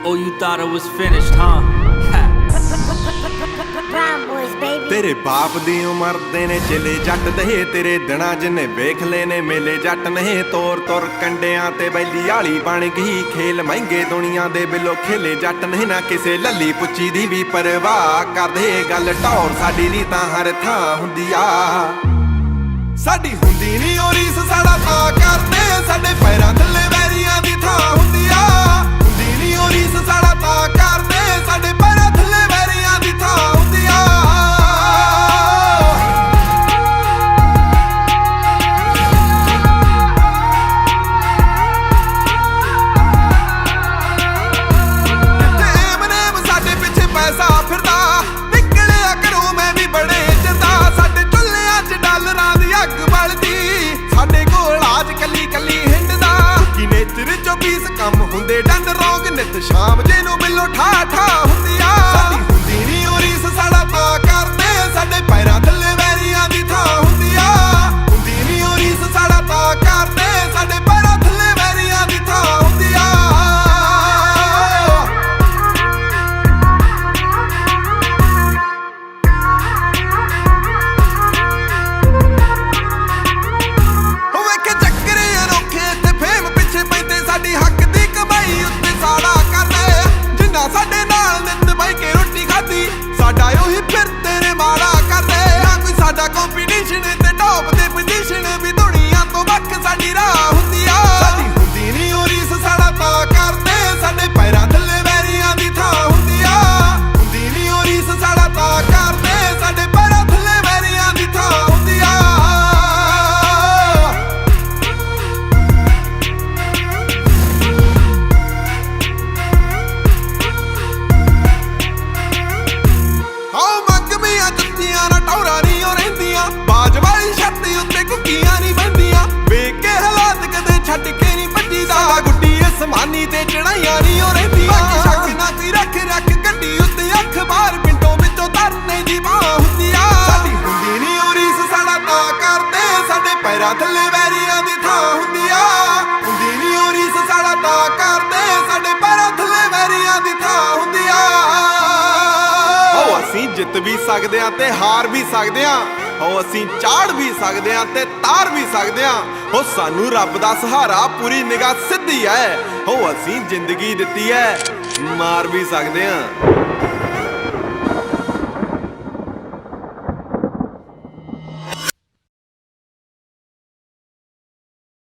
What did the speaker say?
Oh, you thought it was finished, huh? Brown boys, baby. ਤੇਰੇ ਬਾਪ ਦੀ ਉਮਰ ਦੇ ਨੇ ਚਲੇ ਜੱਟ ਦੇ ਤੇਰੇ ਦਿਨਾਂ ਜਿੰਨੇ ਵੇਖ ਲੈ ਨੇ ਮੇਲੇ ਜੱਟ ਨੇ ਤੋਰ ਤੋਰ ਕੰਡਿਆਂ ਤੇ ਬੈਲੀ ਵਾਲੀ ਬਣ ਗਈ ਖੇਲ ਮਹਿੰਗੇ ਦੁਨੀਆ ਦੇ ਬਿੱਲੋ ਖੇਲੇ ਜੱਟ ਨੇ ਨਾ ਕਿਸੇ ਲੱਲੀ ਪੁੱਚੀ ਦੀ ਵੀ ਪਰਵਾਹ ਕਰਦੇ ਗੱਲ ਟੌਰ ਸਾਡੀ ਨਹੀਂ ਤਾਂ ਹਰ ਥਾਂ ਹੁੰਦੀ ਆ ਸਾਡੀ ਹੁੰਦੀ ਨਹੀਂ ਉਹ ਰੀਸ ਸਾਡਾ ਤਾਂ ਕਰਦੇ ਸਾਡੇ ਪੈਰਾਂ ਥੱਲੇ ਵੈਰੀਆਂ ਦੀ ਥਾਂ ਹੁੰਦੀ ਆ ਹੁੰਦੀ ਨਹੀਂ ਉਹ ਰੀਸ ਸਾਡਾ ਤਾਂ ਕਰਦੇ ਸਾਡੇ ਪੈਰਾਂ ਥੱਲੇ ਵੈਰੀਆਂ ਦੀ ਥਾਂ ਹੁੰਦੀ ਆ ਸਾਡੇ ਪਿੱਛੇ ਪੈਸਾ ਫਿਰਦਾ ਨਿਕਲਿਆ ਕਰੋ ਮੈਂ ਵੀ ਬੜੇ ਚੰਦਾ ਸਾਡੇ ਚੁੱਲ੍ਹਿਆਂ 'ਚ ਡਾਲਰਾਂ ਦੀ ਅੱਗ ਬਲਦੀ ਸਾਡੇ ਕੋਲ ਆਜ ਕੱਲੀ ਕੱਲੀ ਹਿੰਡਦਾ ਕਿ ਨੇਚਰ 'ਚੋਂ 20 ਕੰਮ ਹੁੰਦੇ ਡੰਡ ਰੋਗ ਨਿਤ ਸ਼ਾਮ ਜੇ ਨੂੰ ਮਿਲੋ ਠਾ ਠਾ ਹੁੰਦੀ ਆ ਸਾਡੀ ਹੁੰਦੀ ਨਹੀਂ ਉਹ ਰੀਸ ਸਾਡਾ ਤਾਂ ਕਰਦੇ ਸਾਡੇ ਪੈਰਾਂ ਥੱਲੇ ਵੈਰੀਆਂ ਦੀ ਥਾਂ ਹੁੰਦੀ ਆ ਹੁੰਦੀ ਨਹੀਂ ਉਹ ਰੀਸ ਸਾਡਾ ਤਾਂ ਕਰਦੇ ਸਾਡੇ ਪੈਰਾਂ ਥੱਲੇ ਵੈਰੀਆਂ ਦੀ ਥਾਂ ਹੁੰਦੀ ਆ ਸਾਡੀ ਹੱਕ ਦੀ ਕਮਾਈ ਉੱਤੇ ਸਾੜਾ ਕਰਦੇ ਜਿੰਨਾ ਸਾਡੇ ਨਾਲ ਨਿੱਤ ਬਹਿ ਕੇ ਰੋਟੀ ਖਾਦੀ ਸਾਡਾ ਉਹੀ ਫਿਰ ਤੇਰੇ ਮਾੜਾ ਕਰਦੇ ਨਾ ਕੋਈ ਸਾਡਾ ਕੰਪੀਟੀਸ਼ਨ ਤੇ ਟੌਪ ਤੇ ਪੋਜੀਸ਼ਨ ਵੀ ਦੁਨੀਆ ਤੋਂ ਵੱਖ ਸਾਡੀ ਰਾਹ ਹੁੰਦੀ ਆ ਸਾਡੀ ਹੁੰਦੀ ਨਹੀਂ ਉਹ ਰੀਸ ਸਾਡਾ ਤਾਂ ਕਰਦੇ ਸਾਡੇ ਪੈਰਾਂ ਥੱਲੇ ਵੈਰੀਆਂ ਦੀ ਥਾਂ ਹੁੰਦੀ ਆ ਹੁੰਦੀ ਨਹੀਂ ਉਹ ਰੀਸ ਸਾਡਾ ਤਾਂ ਕਰਦੇ ਸਾਡੇ ਪੈਰਾਂ ਥੱਲੇ ਵੈਰੀਆਂ ਦੀ ਥਾਂ ਹੁੰਦੀ ਆ ਬਾਜ ਵਾਲੀ ਛੱਤ ਉੱਤੇ ਕੁੱਕੀਆਂ ਨਹੀਂ ਬੰਦੀਆਂ ਵੇਖ ਕੇ ਹਾਲਾਤ ਕਦੇ ਛੱਡ ਕੇ ਨਹੀਂ ਭੱਜੀਦਾ ਸਾਡਾ ਗੁੱਡੀ ਅਸਮਾਨੀ ਤੇ ਚੜਾਈਆਂ ਨਹੀਂ ਹੋ ਰਹਿੰਦੀਆਂ ਸ਼ੱਕ ਨਾ ਕੋਈ ਰੱਖ ਗੱਡੀ ਉੱਤੇ ਅੱਖ ਬਾਹਰ ਪਿੰਡੋਂ ਵਿੱਚੋਂ ਧਰਨੇ ਦੀ ਬਾਹ ਹੁੰਦੀ ਆ ਸਾਡੀ ਹੁੰਦੀ ਨਹੀਂ ਉਹ ਰੀਸ ਸਾਡਾ ਤਾਂ ਕਰਦੇ ਸਾਡੇ ਪੈਰਾਂ ਥੱਲੇ ਵੈਰੀਆਂ ਦੀ ਥਾਂ ਹੁੰਦੀ ਆ ਹੁੰਦੀ ਨਹੀਂ ਉਹ ਰੀਸ ਸਾਡਾ ਤਾਂ ਕਰਦੇ ਸਾਡੇ ਪੈਰਾਂ ਥੱਲੇ ਵੈਰੀਆਂ ਦੀ ਥਾਂ ਹੁੰਦੀ ਆ ਅਸੀਂ ਜਿੱਤ ਵੀ ਸਕਦੇ ਆ ਤੇ ਹਾਰ ਵੀ ਸਕਦੇ ਆ ਹੋ ਅਸੀਂ ਚਾੜ ਵੀ ਸਕਦੇ ਆ ਤੇ ਤਾਰ ਵੀ ਸਕਦੇ ਆ ਹੋ ਸਾਨੂੰ ਰੱਬ ਦਾ ਸਹਾਰਾ ਪੂਰੀ ਨਿਗਾਹ ਸਿੱਧੀ ਐ ਹੋ ਅਸੀਂ ਜ਼ਿੰਦਗੀ ਦਿੱਤੀ ਐ ਮਾਰ ਵੀ ਸਕਦੇ ਆ